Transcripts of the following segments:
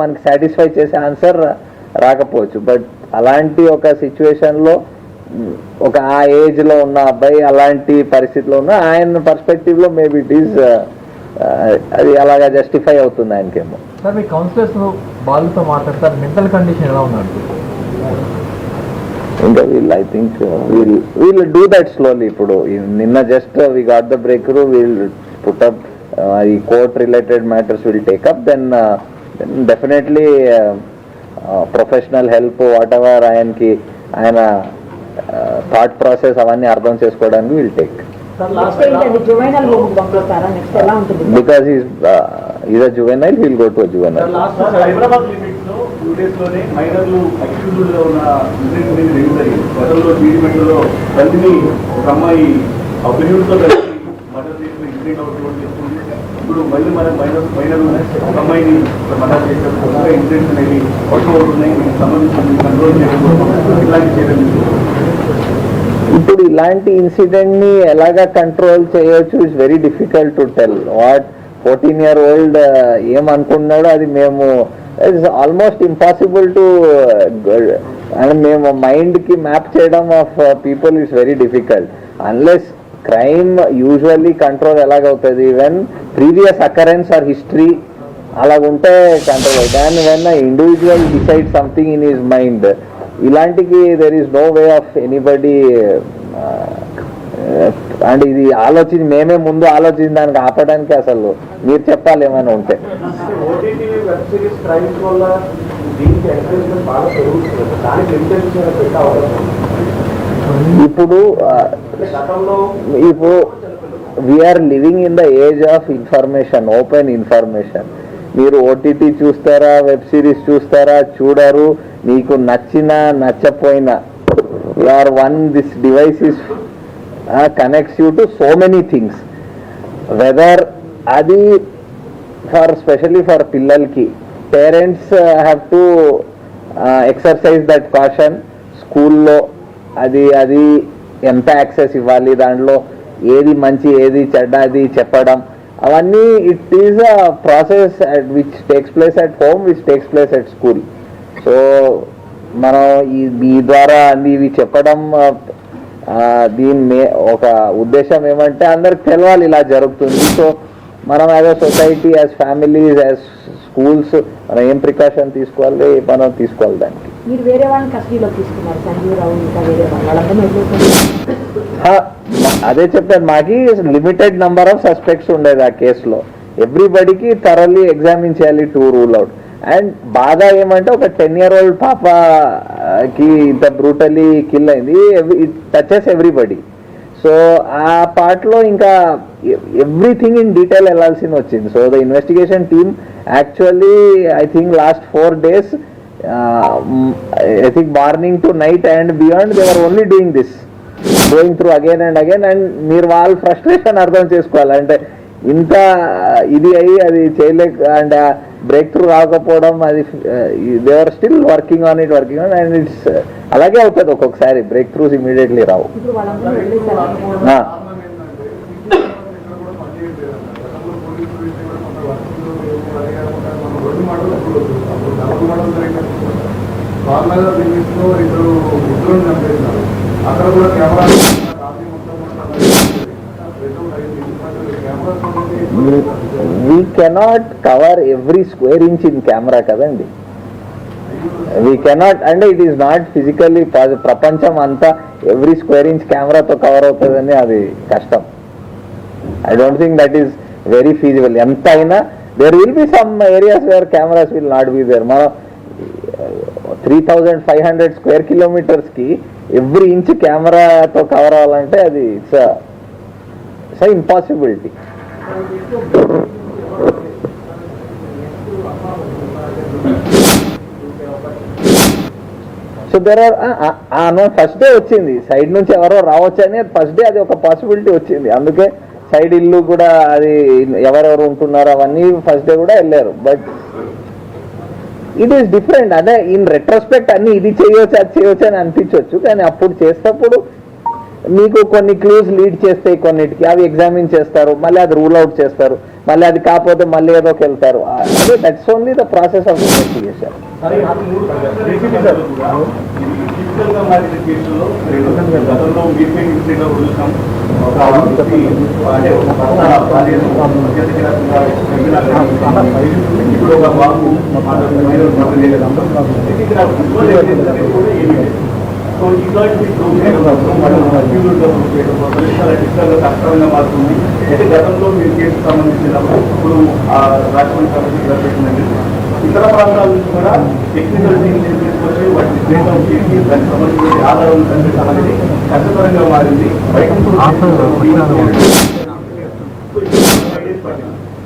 మనకి సాటిస్ఫై చేసే ఆన్సర్ రాకపోవచ్చు. బట్ అలాంటి ఒక సిచ్యువేషన్లో ఒక ఆ ఏజ్లో ఉన్న అబ్బాయి అలాంటి పరిస్థితిలో ఉన్న ఆయన పర్స్పెక్టివ్లో మేబీ ఇట్ ఈస్ అది అలాగా జస్టిఫై అవుతుంది ఆయనకేమో. సార్ మీ కౌన్సిలర్స్ వాళ్ళతో మాట్లాడతారు, మెంటల్ కండిషన్ ఎలా ఉన్నాడు? ఇంకా I think we'll do that slowly. ఇప్పుడు నిన్న just we got the breakthrough, we'll put up ఈ court related matters will take up, then definitely professional help whatever ఆయనకి ఆయన థాట్ ప్రాసెస్ అవన్నీ అర్థం చేసుకోవడానికి will take. Because he's a juvenile, he'll go to a juvenile. Hyderabad limits లో 2 days లోనే మైనర్లు accused లో ఉన్న ఇన్సిడెంట్ జరిగింది. గతంలో జీడిమెట్లలో కలిసి ఒక అమ్మాయి అభివృద్ధితో కలిసి మర్డర్ చేసిన ఇన్సిడెంట్ అవుతుంది. ఇప్పుడు మళ్ళీ మన మైనర్లు ఒక అమ్మాయిని మర్డర్ చేసినప్పుడు ఇన్సిడెంట్స్ అనేవి వర్షం అవుతున్నాయి. దీనికి సంబంధించి కంట్రోల్ చేయడం ఇలాంటి చేయడం. ఇప్పుడు ఇలాంటి ఇన్సిడెంట్ ని ఎలాగా కంట్రోల్ చేయొచ్చు it's very difficult to tell. What 14-year-old ఏమనుకున్నాడో అది మేము it's almost impossible to, and మేము మైండ్కి మ్యాప్ చేయడం of people it's very difficult unless crime usually control ఎలాగవుతుంది when previous occurrence or history అలాగుంటే కంట్రోల్ అవుతుంది. And when individual decide something in his mind, ఇలాంటికి there is no way of anybody. And ఇది మేమే ముందు ఆలోచించి దానికి ఆపడానికి అసలు మీరు చెప్పాలి ఏమైనా ఉంటే. ఇప్పుడు we are living in the age of information, open information. మీరు ఓటీటీ చూస్తారా, వెబ్ సిరీస్ చూస్తారా, చూడరు, మీకు నచ్చినా నచ్చపోయినా you are this device is connects you to so many things, whether adi especially for pillalki parents have to exercise that caution. School lo adi enta access ivvali, danlo edi manchi edi chedda adi cheppadam avanni it is a process which takes place at home, which takes place at school. So మనం ఈ ద్వారా అన్ని ఇవి చెప్పడం దీని ఒక ఉద్దేశం ఏమంటే అందరికి తెలవాలి ఇలా జరుగుతుంది. సో మనం as a society, as families, as schools మనం ఏం ప్రికాషన్ తీసుకోవాలి మనం తీసుకోవాలి. దానికి అదే చెప్పాను, మాకి లిమిటెడ్ నెంబర్ ఆఫ్ సస్పెక్ట్స్ ఉండేది ఆ కేసులో. ఎవ్రీబడికి థరల్లీ ఎగ్జామిన్ చేయాలి టు రూల్ అవుట్. అండ్ బాగా ఏమంటే ఒక 10-year-old పాపకి ఇంత బ్రూటలీ కిల్ అయింది, ఇట్ టచెస్ ఎవ్రీబడి. సో ఆ పార్ట్లో ఇంకా ఎవ్రీథింగ్ ఇన్ డీటెయిల్ వెళ్ళాల్సింది వచ్చింది. So the investigation team actually I think last 4 days I think morning to night and beyond they are only doing this, going through again and again. And మీరు వాళ్ళ frustration అర్థం చేసుకోవాలి. అంటే ఇంత ఇది అయ్యి అది చేయలేక అండ్ బ్రేక్ త్రూ రాకపోవడం, అది they are still working on and it's అలాగే అవుతుంది. ఒక్కొక్కసారి బ్రేక్ త్రూస్ ఇమీడియట్లీ రావు. We cannot cover every square inch in camera kadandi. We cannot, and it is not physically ప్రపంచం అంతా every square inch camera తో cover అవుతుందని అది కష్టం. I don't think that is very feasible. ఎంత అయినా there will be some areas where cameras will not be there. మన 3500 square kilometers కి every inch కెమెరాతో కవర్ అవ్వాలంటే అది it's a impossibility. So there are first day వచ్చింది, side నుంచి ఎవరో రావచ్చు అని ఫస్ట్ డే అది ఒక పాసిబిలిటీ వచ్చింది. అందుకే సైడ్ ఇల్లు కూడా అది ఎవరెవరు ఉంటున్నారో అవన్నీ ఫస్ట్ డే కూడా వెళ్ళారు. But it is different. అదే ఇన్ రెట్రోస్పెక్ట్ అన్ని ఇది చేయవచ్చు అది చేయవచ్చు అని అనిపించవచ్చు, కానీ అప్పుడు చేసేటప్పుడు మీకు కొన్ని క్లూస్ లీడ్ చేస్తాయి కొన్నిటికి, అవి ఎగ్జామిన్ చేస్తారు, మళ్ళీ అది రూల్ అవుట్ చేస్తారు, మళ్ళీ అది కాకపోతే మళ్ళీ ఏదోకి వెళ్తారు. అదే that's only the process of investigation. సరే, నాకు మూడు ప్రశ్నలు కూడా ఇది డిజిటల్ గా మారిన కేసుల్లో గతంలో మీపై ఇన్సిడెంట్ చూసాం. ఒక వ్యక్తి అంటే ఒక భర్త భార్యను అత్యధికంగా ఇప్పుడు ఒక బాబు మైనర్ మర్డర్ చేయడం ఇక్కడ విజువల్ ఎవిడెన్స్ అనేది కూడా ఏమీ లేదు. సో ఇలాంటి ప్రూవ్ చేయడం కోసం వాళ్ళు అక్యూజ్డ్ గా ప్రూవ్ చేయడం కోసం చాలా డిజిటల్ గా కష్టంగా మారుతుంది. అయితే గతంలో మీరు కేసు సంబంధించినప్పుడు ఇప్పుడు ఆ రాజమండ్రి కమిటీ పెట్టిందండి, ఇతర ప్రాంతాల నుంచి కూడా టెక్నికల్ టీమ్ తీసుకొచ్చి వాటిని ప్రింట్ అవుట్ చేసి దానికి సంబంధించిన ఆధారాలను కనిపించడం అనేది కష్టతరంగా మారింది. బయట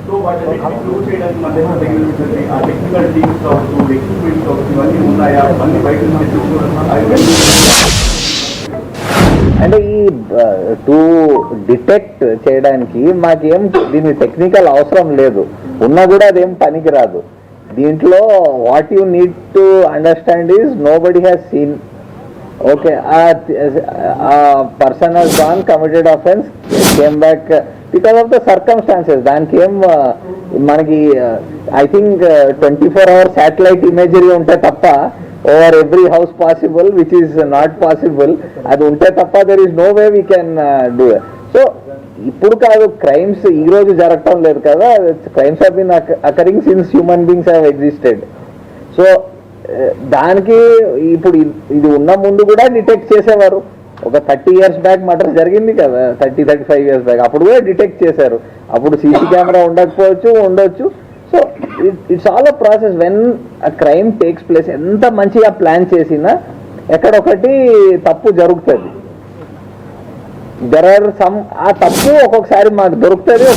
సో వాటిని ప్రూవ్ చేయడానికి మన దగ్గర తగినటువంటి ఆ టెక్నికల్ టీమ్స్ కావచ్చు, ఎక్విప్మెంట్స్ కావచ్చు, ఇవన్నీ ఉన్నాయా, అన్ని బయట నుంచి అంటే ఈ టు డిటెక్ట్ చేయడానికి మాకేం దీని టెక్నికల్ అవసరం లేదు, ఉన్నా కూడా అదేం పనికిరాదు. దీంట్లో what you need to understand is nobody has seen. Okay, ఆ person has gone committed offence, came back because of the circumstances. దానికి ఏం మనకి I think 24 hours satellite imagery ఉంటే తప్ప over every house possible, which is not possible. అది ఉంటే తప్ప there is no way we can do. So ఇప్పుడు కాదు, క్రైమ్స్ ఈ రోజు జరగటం లేదు కదా, crimes have been occurring since human beings have existed. So దానికి ఇప్పుడు ఇది ఉన్న ముందు కూడా డిటెక్ట్ చేసేవారు. ఒక 30 years బ్యాక్ మర్డర్ జరిగింది కదా, 35 years బ్యాక్, అప్పుడు కూడా డిటెక్ట్ చేశారు. అప్పుడు సీసీ కెమెరా ఉండకపోవచ్చు, ఉండొచ్చు. So it's all a process. When a crime takes place, ఎంత మంచిగా ప్లాన్ చేసినా ఎక్కడొకటి తప్పు జరుగుతుంది. దెర్ ఆర్ సమ్, ఆ తప్పు ఒక్కొక్కసారి మాకు దొరుకుతుంది,